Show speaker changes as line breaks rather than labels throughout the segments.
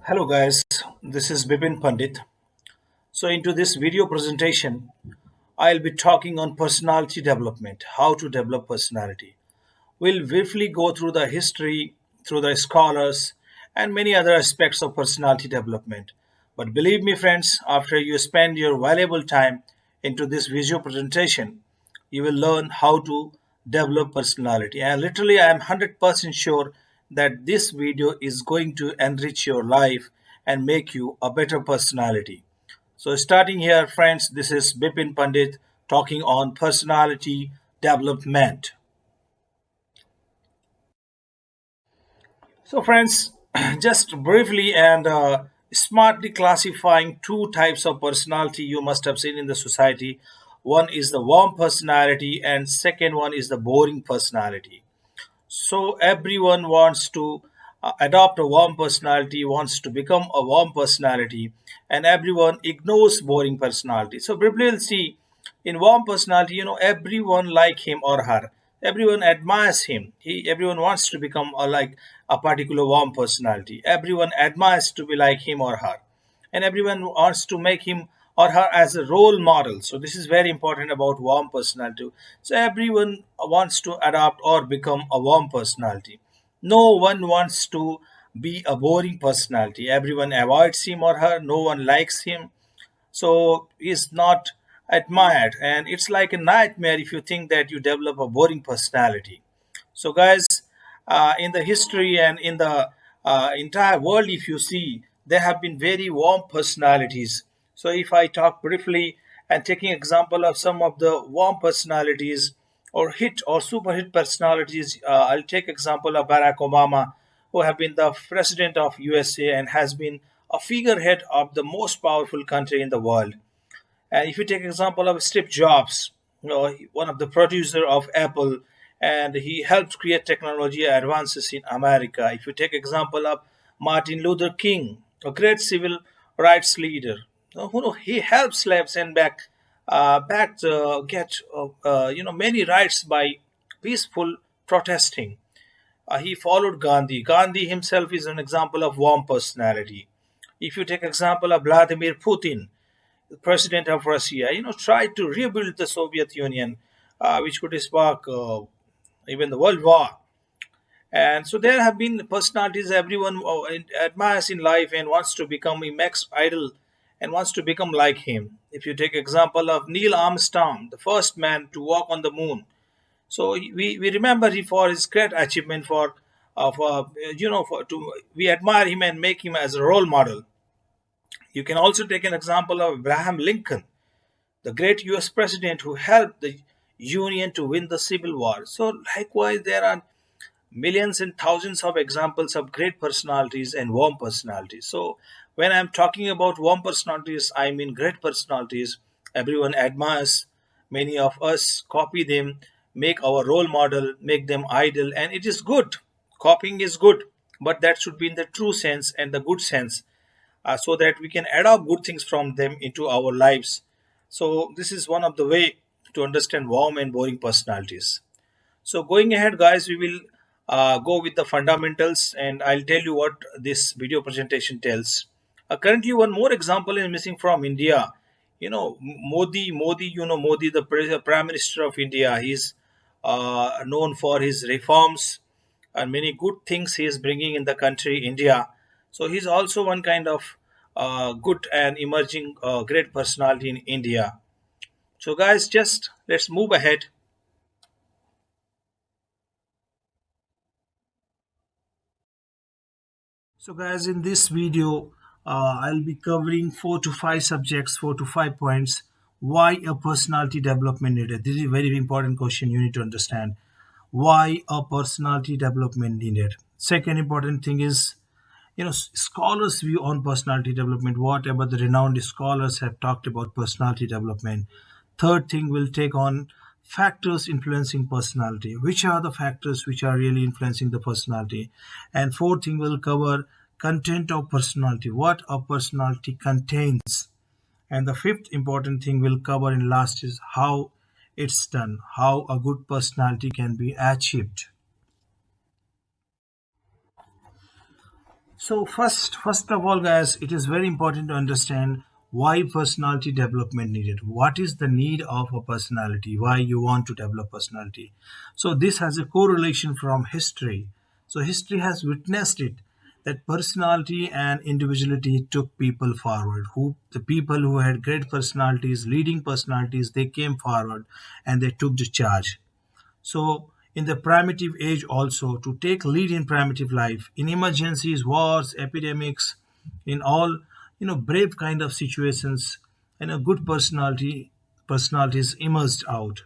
Hello guys, this is Bipin Pandit. So into this video presentation, I'll be talking on personality development, how to develop personality. We'll briefly go through the history, through the scholars, and many other aspects of personality development. But believe me friends, after you spend your valuable time into this video presentation, you will learn how to develop personality. And literally, I am 100% sure that this video is going to enrich your life and make you a better personality. So, starting here, friends, this is Bipin Pandit talking on personality development. So, friends, just briefly and smartly classifying two types of personality you must have seen in the society. One is the warm personality, and second one is the boring personality. So everyone wants to adopt a warm personality, wants to become a warm personality, and everyone ignores boring personality. So briefly we'll see in warm personality, everyone like him or her. Everyone admires him. Everyone wants to become like a particular warm personality. Everyone admires to be like him or her, and everyone wants to make him or her as a role model. So this is very important about warm personality. So everyone wants to adopt or become a warm personality. No one wants to be a boring personality. Everyone avoids him or her. No one likes him, so is not admired, and it's like a nightmare if you think that you develop a boring personality. So guys, in the history and in the entire world, if you see, there have been very warm personalities. So if I talk briefly and taking example of some of the warm personalities or hit or super hit personalities, I'll take example of Barack Obama, who have been the president of USA and has been a figurehead of the most powerful country in the world. And if you take example of Steve Jobs, one of the producer of Apple, and he helped create technology advances in America. If you take example of Martin Luther King, a great civil rights leader, he helped slaves and get many rights by peaceful protesting. He followed Gandhi. Gandhi himself is an example of warm personality. If you take example of Vladimir Putin, the president of Russia, tried to rebuild the Soviet Union, which could spark even the World War. And so there have been personalities everyone admires in life and wants to become a max idol and wants to become like him. If you take example of Neil Armstrong, the first man to walk on the moon, so we remember him for his great achievement for we admire him and make him as a role model. You can also take an example of Abraham Lincoln, the great US president who helped the Union to win the Civil War. So, likewise, there are millions and thousands of examples of great personalities and warm personalities. So, when I'm talking about warm personalities, I mean great personalities. Everyone admires, many of us copy them, make our role model, make them idol, and it is good. Copying is good, but that should be in the true sense and the good sense, so that we can adopt good things from them into our lives. So this is one of the way to understand warm and boring personalities. So going ahead, guys, we will go with the fundamentals, and I'll tell you what this video presentation tells. Currently, one more example is missing from India. Modi. Modi, the Prime Minister of India. He's known for his reforms and many good things he is bringing in the country, India. So he's also one kind of good and emerging great personality in India. So, guys, just let's move ahead. So guys, in this video, I'll be covering 4 to 5 subjects, 4 to 5 points. Why a personality development needed? This is a very important question you need to understand. Why a personality development needed? Second important thing is, scholars' view on personality development. Whatever the renowned scholars have talked about personality development. Third thing, we'll take on factors influencing personality. Which are the factors which are really influencing the personality? And fourth thing, we'll cover content of personality. What a personality contains. And the fifth important thing we'll cover in last is how it's done, how a good personality can be achieved. So first of all, guys, it is very important to understand why personality development needed. What is the need of a personality? Why you want to develop personality? So this has a correlation from history. So history has witnessed it that personality and individuality took people forward. Who the people who had great personalities, leading personalities, they came forward and they took the charge. So, in the primitive age, also to take lead in primitive life, in emergencies, wars, epidemics, in all brave kind of situations, and a good personalities emerged out.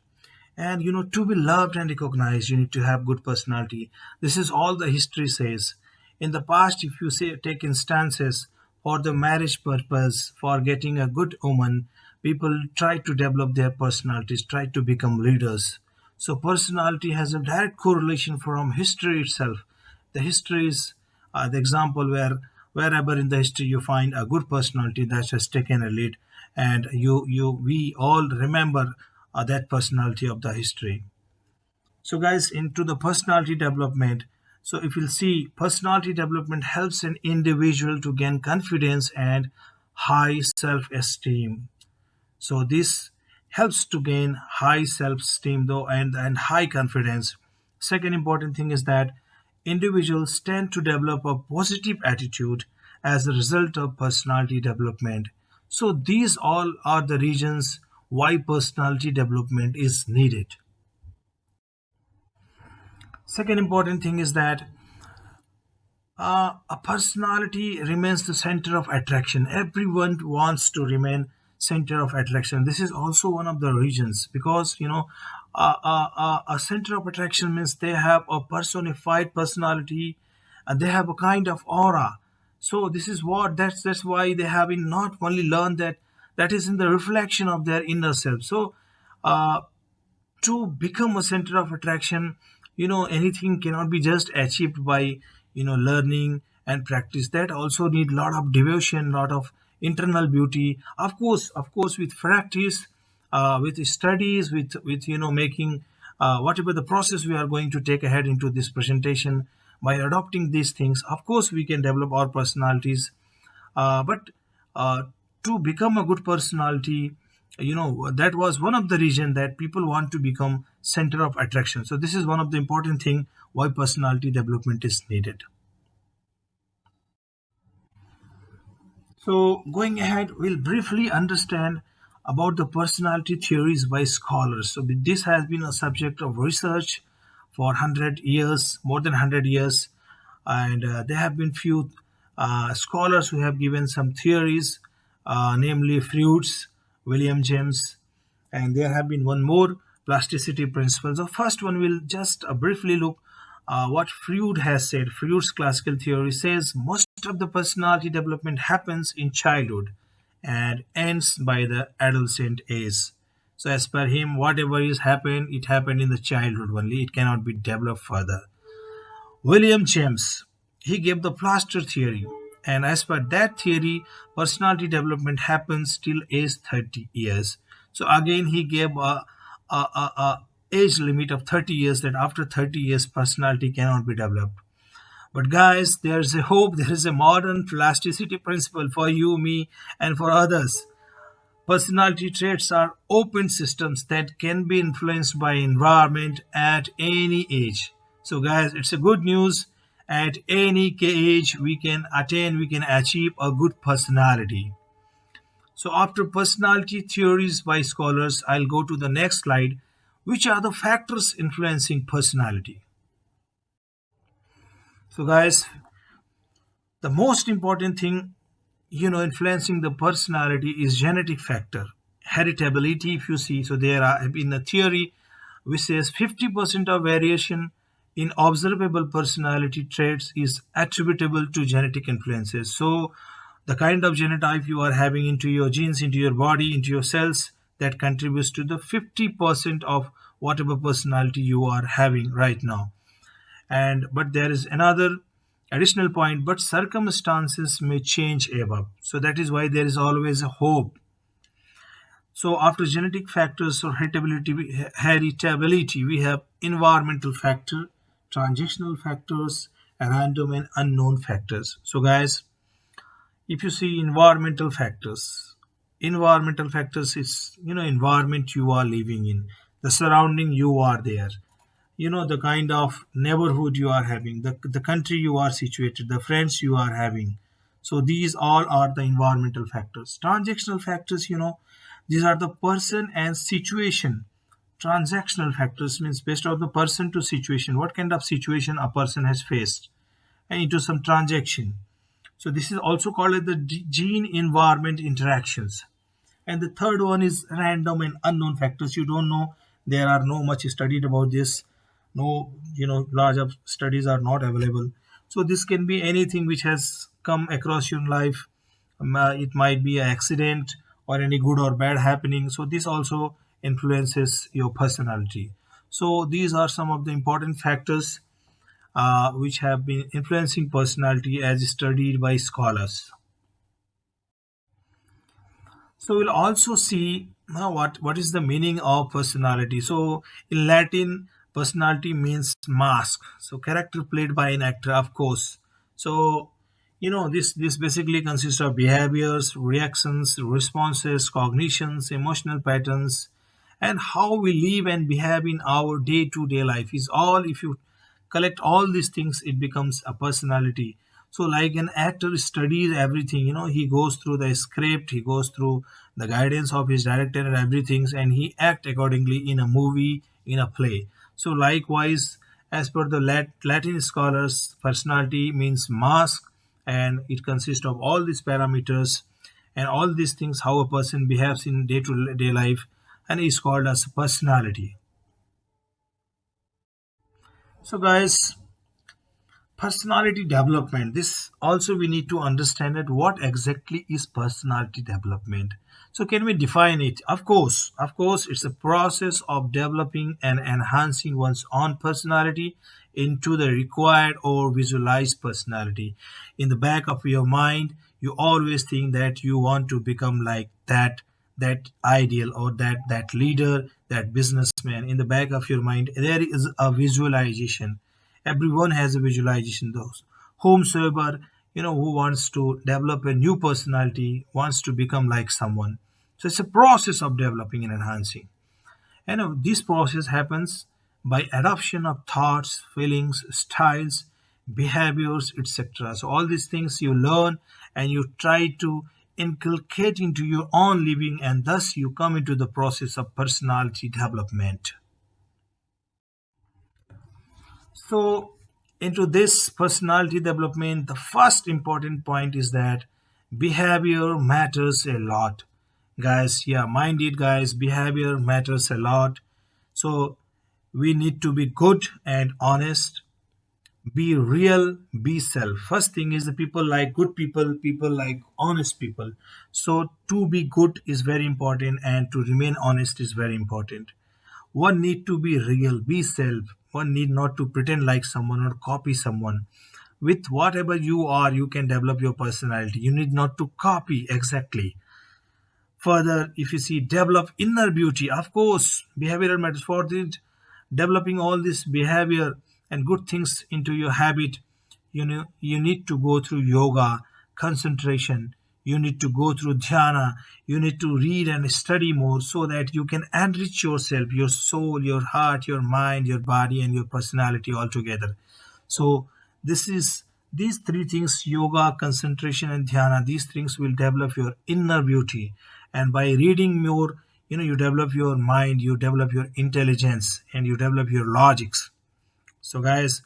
And to be loved and recognized, you need to have good personality. This is all the history says. In the past, if you say take instances for the marriage purpose, for getting a good woman, people try to develop their personalities, try to become leaders. So personality has a direct correlation from history itself. The history is the example where wherever in the history you find a good personality that has taken a lead, and we all remember that personality of the history. So guys, into the personality development. So if you'll see, personality development helps an individual to gain confidence and high self-esteem. So this helps to gain high self-esteem though, and high confidence. Second important thing is that individuals tend to develop a positive attitude as a result of personality development. So these all are the reasons why personality development is needed. Second important thing is that a personality remains the center of attraction. Everyone wants to remain center of attraction. This is also one of the reasons, because a center of attraction means they have a personified personality, and they have a kind of aura. So this is what that's why they have been not only learned that that is in the reflection of their inner self. So uh, to become a center of attraction, anything cannot be just achieved by learning and practice. That also need lot of devotion, lot of internal beauty, of course with practice, with studies, with making whatever the process we are going to take ahead into this presentation. By adopting these things, of course we can develop our personalities. But to become a good personality, that was one of the reason that people want to become center of attraction. So this is one of the important thing why personality development is needed. So going ahead, we'll briefly understand about the personality theories by scholars. So this has been a subject of research for 100 years, more than 100 years, and there have been few scholars who have given some theories, namely Freud's, William James, and there have been one more, plasticity principles. The first one will just briefly look what Freud has said. Freud's classical theory says most of the personality development happens in childhood and ends by the adolescent age. So as per him, whatever is happened, it happened in the childhood only. It cannot be developed further. William James, he gave the Plaster theory, and as per that theory, personality development happens till age 30 years. So again, he gave a age limit of 30 years, that after 30 years, personality cannot be developed. But guys, there's a hope, there is a modern plasticity principle for you, me, and for others. Personality traits are open systems that can be influenced by environment at any age. So guys, it's a good news. At any age we can attain, we can achieve a good personality. So after personality theories by scholars, I'll go to the next slide. Which are the factors influencing personality? So guys, the most important thing influencing the personality is genetic factor, heritability. If you see, so there are in the theory which says 50% of variation in observable personality traits is attributable to genetic influences. So the kind of genotype you are having into your genes, into your body, into your cells, that contributes to the 50% of whatever personality you are having right now. And but there is another additional point, but circumstances may change above. So that is why there is always a hope. So after genetic factors or heritability, we have environmental factor, transitional factors, random and unknown factors. So guys, if you see environmental factors is, environment you are living in, the surrounding you are there, the kind of neighborhood you are having, the country you are situated, the friends you are having. So these all are the environmental factors. Transactional factors, these are the person and situation. Transactional factors means based on the person to situation, what kind of situation a person has faced, and into some transaction. So this is also called as the gene environment interactions. And the third one is random and unknown factors. You don't know. There are no much studied about this. No, large of studies are not available. So this can be anything which has come across your life. It might be an accident or any good or bad happening. So this also influences your personality. So these are some of the important factors which have been influencing personality as studied by scholars. So we'll also see now what is the meaning of personality. So in Latin, personality means mask. So character played by an actor, of course. So this basically consists of behaviors, reactions, responses, cognitions, emotional patterns, and how we live and behave in our day-to-day life is all. If you collect all these things, it becomes a personality. So like an actor studies everything, he goes through the script, he goes through the guidance of his director and everything, and he act accordingly in a movie, in a play. So likewise, as per the Latin scholars, personality means mask, and it consists of all these parameters and all these things, how a person behaves in day-to-day life, and is called as personality. So guys, personality development, this also we need to understand that what exactly is personality development. So can we define it? Of course it's a process of developing and enhancing one's own personality into the required or visualized personality. In the back of your mind, you always think that you want to become like that ideal, or that leader, that businessman. In the back of your mind there is a visualization. Everyone has a visualization. Those whomsoever, who wants to develop a new personality, wants to become like someone. So it's a process of developing and enhancing. And this process happens by adoption of thoughts, feelings, styles, behaviors, etc. So all these things you learn and you try to inculcate into your own living, and thus you come into the process of personality development. So, into this personality development, the first important point is that behavior matters a lot. Guys, yeah, mind it, guys, behavior matters a lot. So, we need to be good and honest, be real, be self. First thing is the people like good people, people like honest people. So, to be good is very important, and to remain honest is very important. One need to be real, be self. One need not to pretend like someone or copy someone. With whatever you are, you can develop your personality. You need not to copy exactly. Further, if you see develop inner beauty, of course, behavioral matters for this. Developing all this behavior and good things into your habit, you need to go through yoga, concentration. You need to go through dhyana. You need to read and study more so that you can enrich yourself, your soul, your heart, your mind, your body, and your personality altogether. So this is these three things: yoga, concentration, and dhyana. These things will develop your inner beauty, and by reading more, you develop your mind, you develop your intelligence, and you develop your logics. So guys,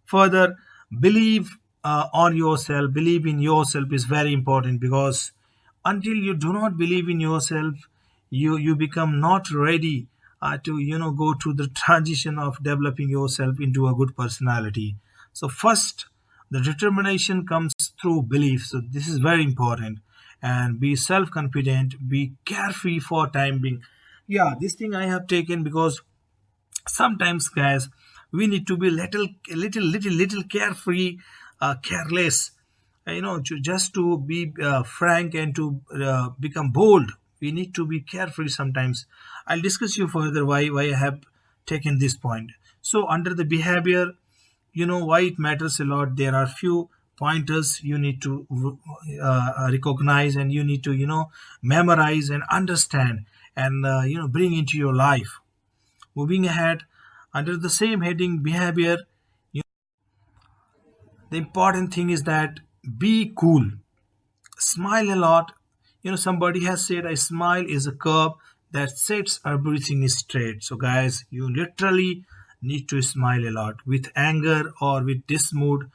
further, believe on yourself, believe in yourself is very important, because until you do not believe in yourself, you become not ready to go to the transition of developing yourself into a good personality. So first, the determination comes through belief. So this is very important. And be self-confident, be carefree for time being. Yeah, this thing I have taken because sometimes, guys, we need to be little carefree, careless, just to be frank and to become bold. We need to be carefree sometimes. I'll discuss you further why I have taken this point. So under the behavior, why it matters a lot. There are few pointers you need to recognize, and you need to memorize and understand, and bring into your life. Moving ahead, under the same heading, behavior, the important thing is that be cool, smile a lot. Somebody has said a smile is a curve that sets everything straight. So guys, you literally need to smile a lot. With anger or with this mood,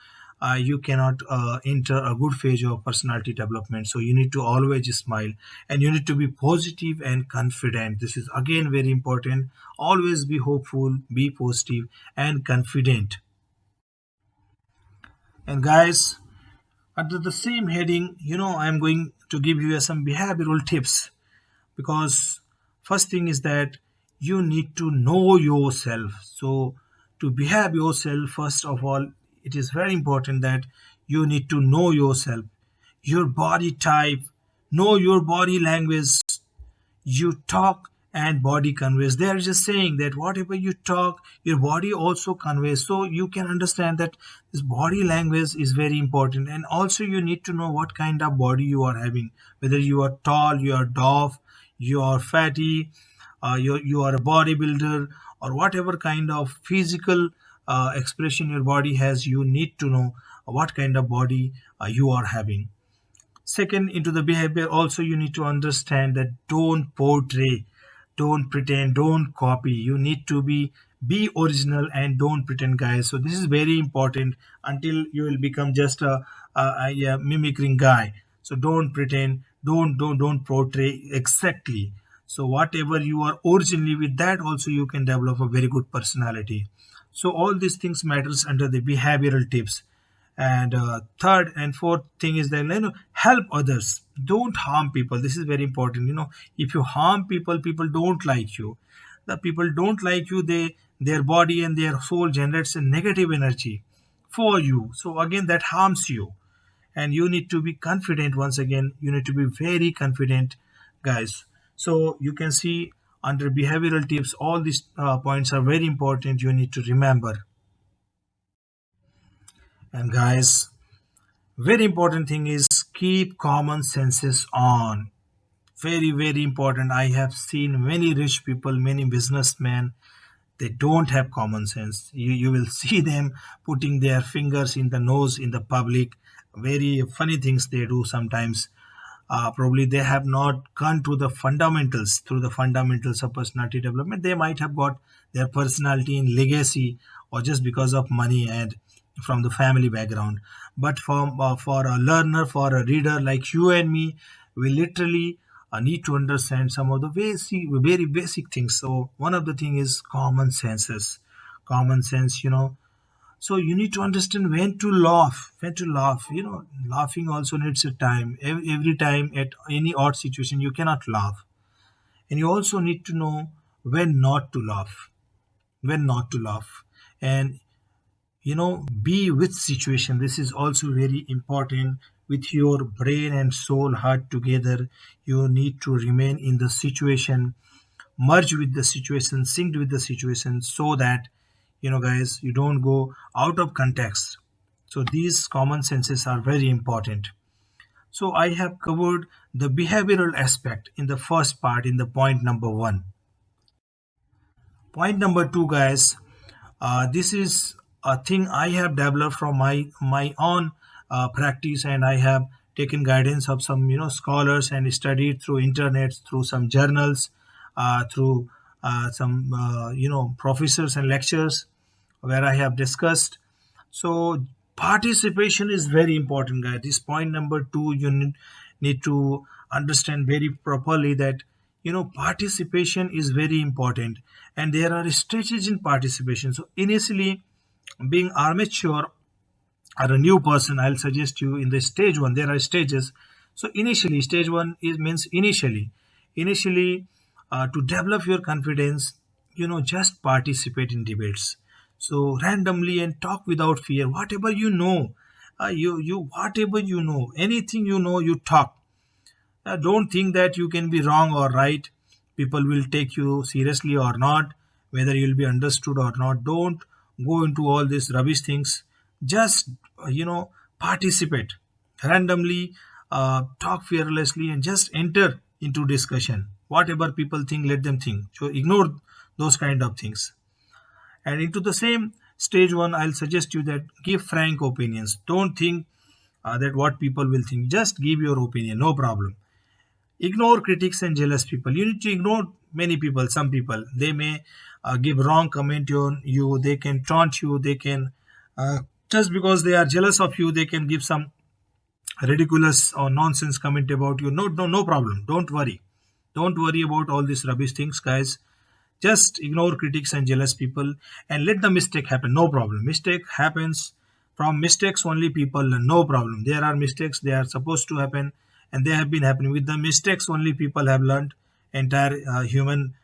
you cannot enter a good phase of personality development. So you need to always smile, and you need to be positive and confident. This is again very important. Always be hopeful, be positive and confident. And guys, under the same heading, I'm going to give you some behavioral tips, because first thing is that you need to know yourself. So to behave yourself, first of all, it is very important that you need to know yourself, your body type, know your body language. You talk and body conveys. They are just saying that whatever you talk, your body also conveys. So you can understand that this body language is very important. And also you need to know what kind of body you are having, whether you are tall, you are dwarf, you are fatty, you are a bodybuilder, or whatever kind of physical expression your body has. You need to know what kind of body you are having. Second, into the behavior, also you need to understand that don't portray, don't pretend, don't copy. You need to be original and don't pretend, guys. So this is very important until you will become just a mimicking guy. So don't pretend, don't portray exactly. So whatever you are originally, with that also you can develop a very good personality. So all these things matters under the behavioral tips. And third and fourth thing is that help others, don't harm people. This is very important. If you harm people, people don't like you. The people don't like you, their body and their soul generates a negative energy for you. So again, that harms you. And you need to be confident. Once again, you need to be very confident, guys. So you can see under behavioral tips, all these points are very important, you need to remember. And guys, very important thing is keep common senses on. Very, very important. I have seen many rich people, many businessmen, they don't have common sense. You will see them putting their fingers in the nose in the public. Very funny things they do sometimes. Probably they have not gone to the fundamentals, through the fundamentals of personality development. They might have got their personality in legacy, or just because of money and from the family background. But for a learner, for a reader like you and me, we literally need to understand some of the very basic things. So one of the thing is common senses. Common sense, so you need to understand when to laugh, laughing also needs a time. Every time at any odd situation you cannot laugh. And you also need to know when not to laugh, when not to laugh. And be with situation. This is also very important. With your brain and soul heart together, you need to remain in the situation, merge with the situation, synced with the situation, so that guys, you don't go out of context. So these common senses are very important. So I have covered the behavioral aspect in the first part, in the point number one. Point number two, guys, this is a thing I have developed from my own practice, and I have taken guidance of some scholars, and studied through internet, through some journals, through some professors and lectures where I have discussed. So participation is very important, guys. This point number two, you need to understand very properly that participation is very important, and there are stages in participation. So initially, being amateur or a new person, I'll suggest you in the stage one. There are stages. So initially, stage one is means initially to develop your confidence, just participate in debates. So randomly and talk without fear. Whatever you know, whatever you know, anything you talk. Don't think that you can be wrong or right. People will take you seriously or not, whether you'll be understood or not. Don't go into all these rubbish things. Just participate randomly, talk fearlessly, and just enter into discussion. Whatever people think, let them think. So ignore those kind of things. And into the same stage one, I'll suggest you that give frank opinions. Don't think that what people will think. Just give your opinion, no problem. Ignore critics and jealous people. You need to ignore many people. Some people, they may give wrong comment on you, they can taunt you, they can just because they are jealous of you, they can give some ridiculous or nonsense comment about you. No problem. Don't worry about all these rubbish things, guys. Just ignore critics and jealous people and let the mistake happen. No problem. Mistake happens. From mistakes only people learn. No problem. There are mistakes. They are supposed to happen, and they have been happening. With the mistakes only people have learned. Entire human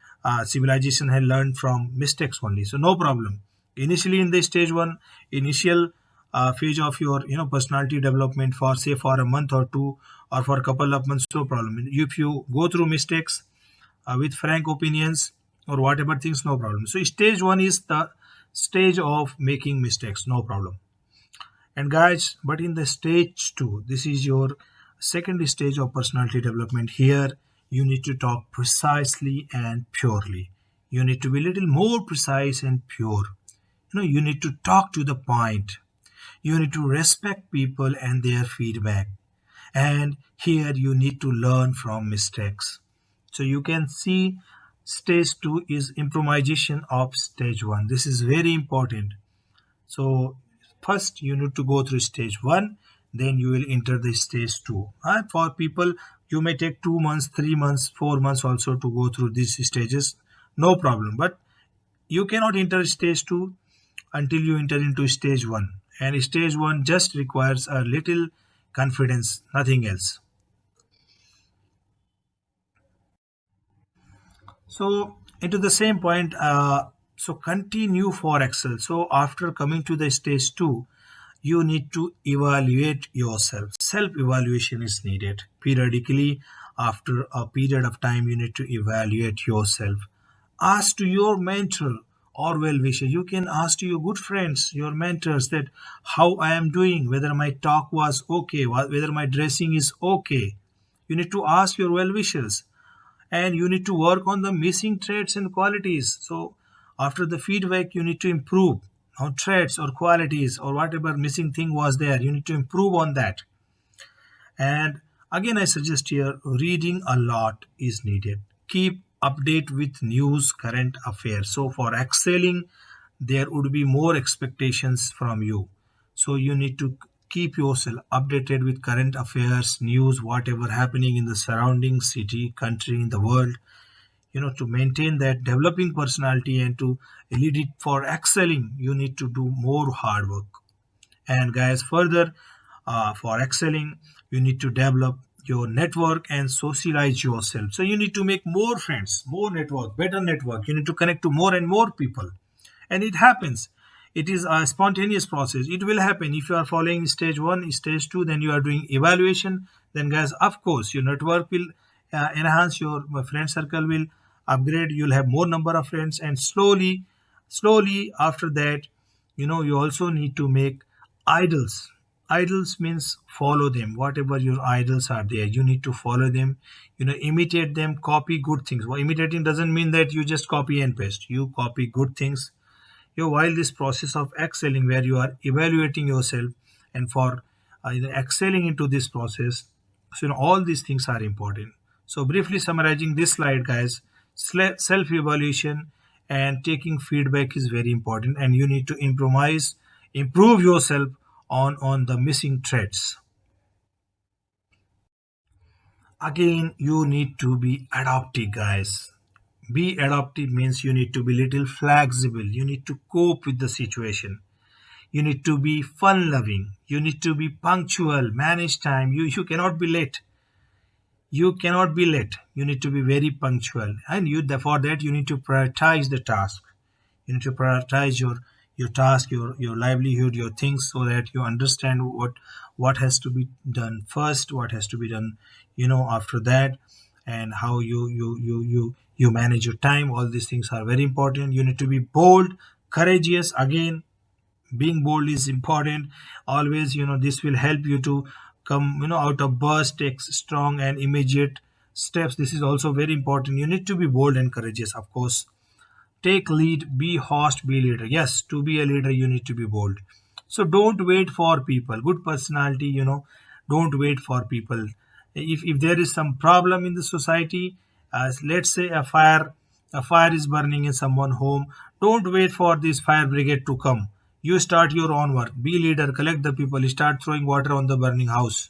civilization has learned from mistakes only. So no problem. Initially in the stage one, initial phase of your personality development, for say for a month or two or for a couple of months, no problem. If you go through mistakes with frank opinions or whatever things, no problem. So stage one is the stage of making mistakes, no problem. And guys, but in the stage two, this is your second stage of personality development. Here you need to talk precisely and purely. You need to be a little more precise and pure. You need to talk to the point. You need to respect people and their feedback. And here you need to learn from mistakes. So you can see stage 2 is improvisation of stage 1. This is very important. So first you need to go through stage 1, then you will enter the stage 2. For people, you may take 2 months, 3 months, 4 months also to go through these stages. No problem. But you cannot enter stage 2 until you enter into stage 1. And stage 1 just requires a little confidence, nothing else. So into the same point, so continue for Excel. So after coming to the stage 2, you need to evaluate yourself. Self-evaluation is needed. Periodically, after a period of time, you need to evaluate yourself. Ask to your mentor or well-wisher. You can ask to your good friends, your mentors, that how I am doing, whether my talk was okay, whether my dressing is okay. You need to ask your well-wishers, and you need to work on the missing traits and qualities. So after the feedback, you need to improve on traits or qualities or whatever missing thing was there. You need to improve on that. And again, I suggest here reading a lot is needed. Keep update with news, current affairs. So for excelling, there would be more expectations from you. So you need to keep yourself updated with current affairs, news, whatever happening in the surrounding city, country, in the world. To maintain that developing personality and to lead it for excelling, you need to do more hard work. And guys, further, for excelling, you need to develop your network and socialize yourself. So you need to make more friends, more network, better network. You need to connect to more and more people. And it happens. It is a spontaneous process. It will happen if you are following stage 1, stage 2, then you are doing evaluation. Then guys, of course, your network will enhance, your friend circle will upgrade, you'll have more number of friends, and slowly after that, you also need to make idols. Idols means follow them. Whatever your idols are there, you need to follow them, imitate them, copy good things. Well, imitating doesn't mean that you just copy and paste. You copy good things. While this process of excelling, where you are evaluating yourself, and for excelling into this process, so all these things are important. So briefly summarizing this slide, guys, self evaluation and taking feedback is very important, and you need to improve yourself on the missing traits. Again, you need to be adaptive, guys. Be adaptive means you need to be little flexible. You need to cope with the situation. You need to be fun loving. You need to be punctual, manage time. You cannot be late. You need to be very punctual, and for that you need to prioritize the task. You need to prioritize your task, your livelihood, your things, so that you understand what has to be done first, what has to be done after that, and how you manage your time. All these things are very important. You need to be bold, Courageous, again, being bold is important. Always, this will help you to come, out of burst, take strong and immediate steps. This is also very important. You need to be bold and courageous, of course. Take lead, be host, be leader. Yes, to be a leader, you need to be bold. So don't wait for people. Good personality, don't wait for people. If there is some problem in the society, let's say a fire is burning in someone's home, don't wait for this fire brigade to come. You start your own work. Be leader, collect the people, start throwing water on the burning house.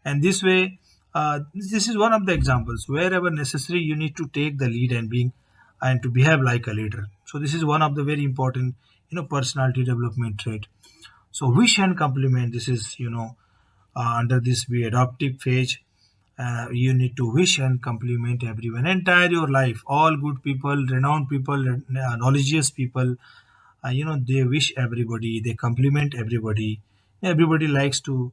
And this way, this is one of the examples. Wherever necessary, you need to take the lead and to behave like a leader. So this is one of the very important, personality development trait. So wish and compliment. This is, under this be adoptive phase. You need to wish and compliment everyone. Entire your life, all good people, renowned people, knowledgeous people, they wish everybody, they compliment everybody. Everybody likes to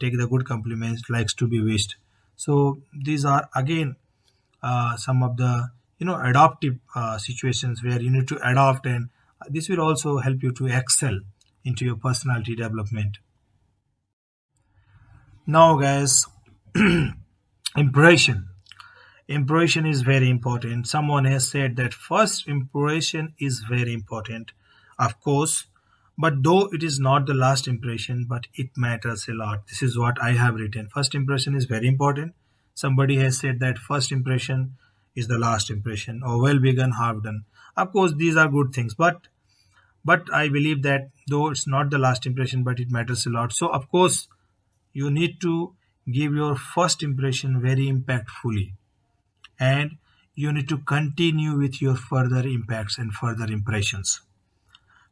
take the good compliments, likes to be wished. So these are again some of the adoptive situations where you need to adopt, and this will also help you to excel into your personality development. Now guys, impression. Impression is very important. Someone has said that first impression is very important, of course, but though it is not the last impression, but it matters a lot. This is what I have written. First impression is very important. Somebody has said that first impression is the last impression, or well begun, half done. Of course, these are good things, but I believe that though it's not the last impression, but it matters a lot. So of course, you need to give your first impression very impactfully, and you need to continue with your further impacts and further impressions.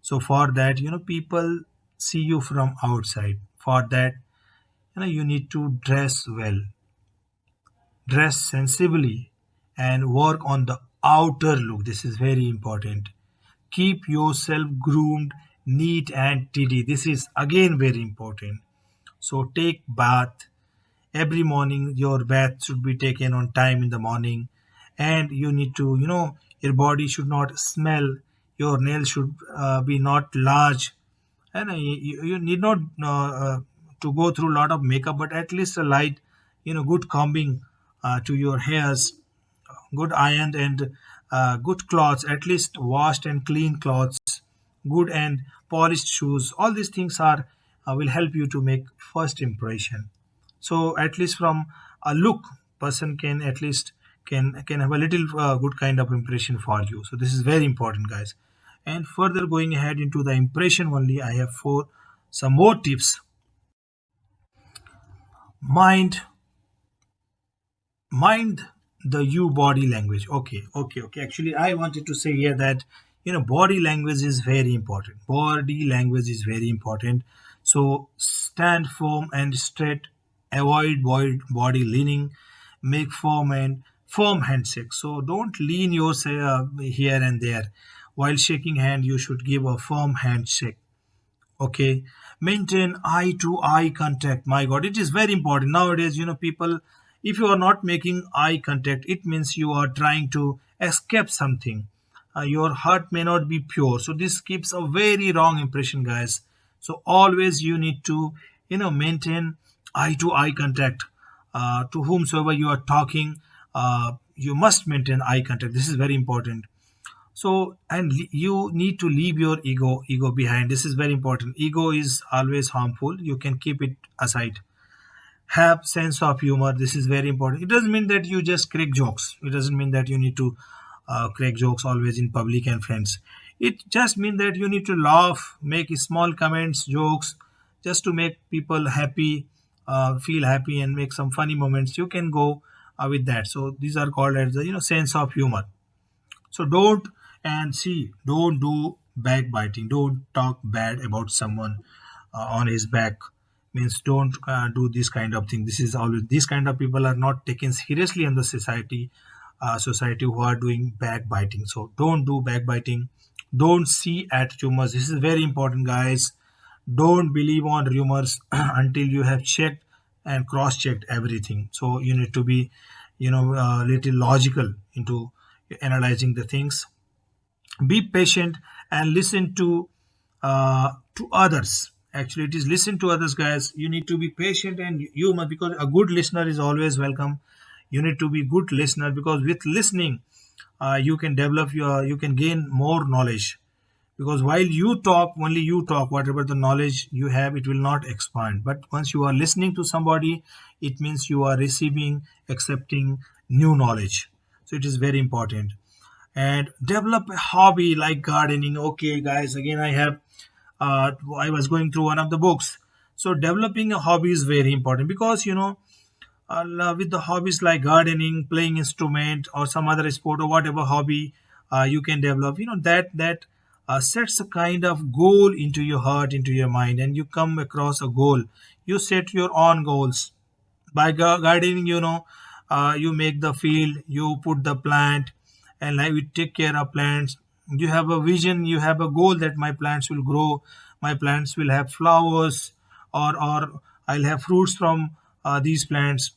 So for that, people see you from outside. For that, you need to dress well, dress sensibly, and work on the outer look. This is very important. Keep yourself groomed, neat and tidy. This is again very important. So take bath every morning. Your bath should be taken on time in the morning, and you need to, your body should not smell. Your nails should be not large, and you need not to go through a lot of makeup, but at least a light, good combing to your hairs, good ironed and good clothes, at least washed and clean clothes, good and polished shoes. All these things are will help you to make first impression. So at least from a look, person can at least can have a little good kind of impression for you. So this is very important, guys. And further going ahead into the impression only, I have four some more tips. Mind mind the you body language. Okay, actually I wanted to say here that body language is very important. Body language is very important. So stand firm and straight, avoid body leaning, make firm handshake. So don't lean yourself here and there. While shaking hand, you should give a firm handshake. Okay, maintain eye to eye contact. My god, it is very important nowadays. People, if you are not making eye contact, it means you are trying to escape something. Your heart may not be pure, so this gives a very wrong impression, guys. So always you need to maintain eye to eye contact. To whomsoever you are talking, you must maintain eye contact. This is very important. So and you need to leave your ego behind. This is very important. Ego is always harmful. You can keep it aside. Have sense of humor. This is very important. It doesn't mean that you just crack jokes. It doesn't mean that you need to crack jokes always in public and friends. It just means that you need to laugh, make small comments, jokes, just to make people happy, feel happy, and make some funny moments. You can go with that. So these are called as the sense of humor. So don't do backbiting. Don't talk bad about someone on his back. Means don't do this kind of thing. This is always these kind of people are not taken seriously in the society who are doing backbiting. So don't do backbiting. Don't see at rumors. This is very important, guys. Don't believe on rumors until you have checked and cross-checked everything. So you need to be, little logical into analyzing the things. Be patient and listen to others. Actually, it is listen to others, guys. You need to be patient and you must, because a good listener is always welcome. You need to be good listener, because with listening, you can develop you can gain more knowledge, because while you talk, only you talk, whatever the knowledge you have, it will not expand. But once you are listening to somebody, it means you are receiving, accepting new knowledge. So it is very important. And develop a hobby like gardening. Okay, guys, again I was going through one of the books. So developing a hobby is very important, because with the hobbies like gardening, playing instrument, or some other sport, or whatever hobby you can develop, that sets a kind of goal into your heart, into your mind, and you come across a goal. You set your own goals by gardening. You make the field, you put the plant, and like we take care of plants. You have a vision, you have a goal that my plants will grow, my plants will have flowers, or I'll have fruits from these plants.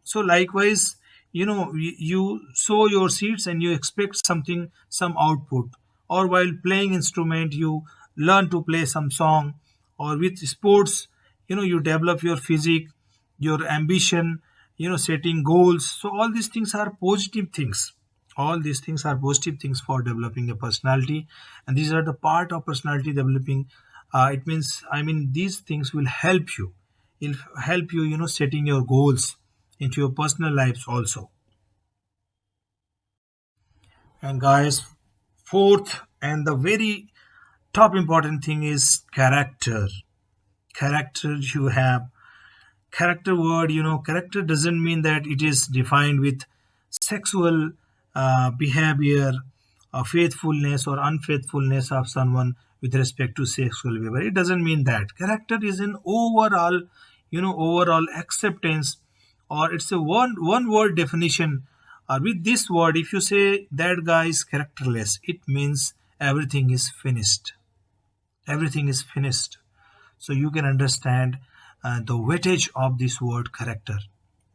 So likewise, you sow your seeds and you expect something, some output. Or while playing instrument, you learn to play some song. Or with sports, you develop your physique, your ambition, setting goals. So all these things are positive things. All these things are positive things for developing a personality, and these are the part of personality developing. It means, I mean, these things will help you. It'll help you, setting your goals into your personal lives also. And guys, fourth and the very top important thing is character. Character you have. Character word, character doesn't mean that it is defined with sexual behavior, faithfulness or unfaithfulness of someone with respect to sexual behavior. It doesn't mean that. Character is an overall, overall acceptance, or it's a one word definition. With this word, if you say that guy is characterless, it means everything is finished. Everything is finished. So you can understand the weightage of this word character.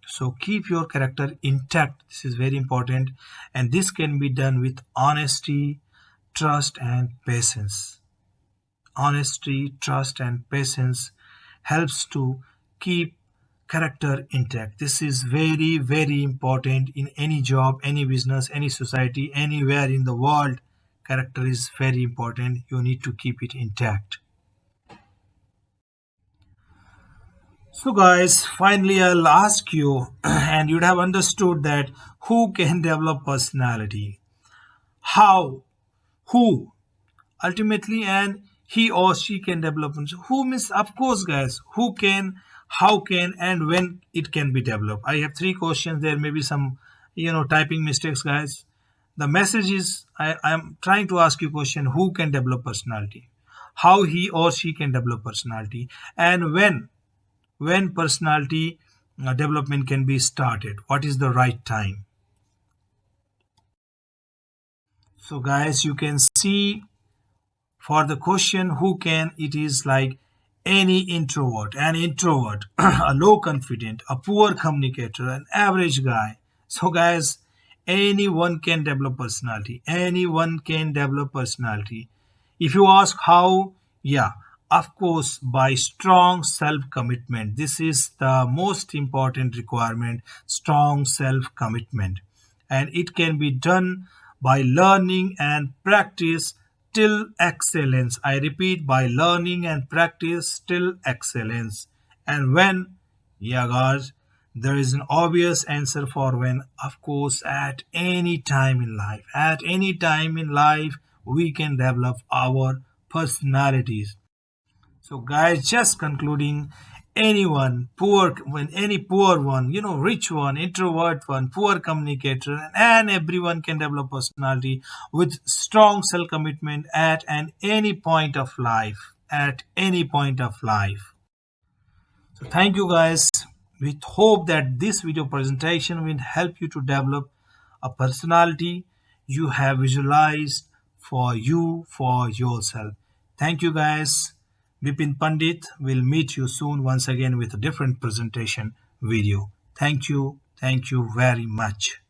So keep your character intact. This is very important, and this can be done with honesty, trust, and patience. Honesty, trust, and patience helps to keep character intact. This is very, very important in any job, any business, any society, anywhere in the world. Character is very important. You need to keep it intact. So, guys, finally, I'll ask you, and you'd have understood that who can develop personality? How? Who? Ultimately, and he or she can develop. So who means, of course, guys, who can, how can, and when it can be developed. I have three questions. There may be some, typing mistakes, guys. The message is, I'm trying to ask you question: who can develop personality? How he or she can develop personality, and when personality development can be started, what is the right time? So guys, you can see, for the question who can, it is like any introvert, an introvert, a low confident, a poor communicator, an average guy. So guys, anyone can develop personality, anyone can develop personality. If you ask how, yeah, of course, by strong self commitment. This is the most important requirement: strong self commitment. And it can be done by learning and practice till excellence. I repeat, by learning and practice till excellence. And when, yeah, guys, there is an obvious answer for when. Of course, at any time in life. At any time in life, we can develop our personalities. So, guys, just concluding, anyone, poor, when any poor one, rich one, introvert one, poor communicator, and everyone can develop personality with strong self commitment at any point of life. At any point of life. So, thank you, guys. We hope that this video presentation will help you to develop a personality you have visualized for you, for yourself. Thank you, guys. Vipin Pandit will meet you soon once again with a different presentation video. Thank you. Thank you very much.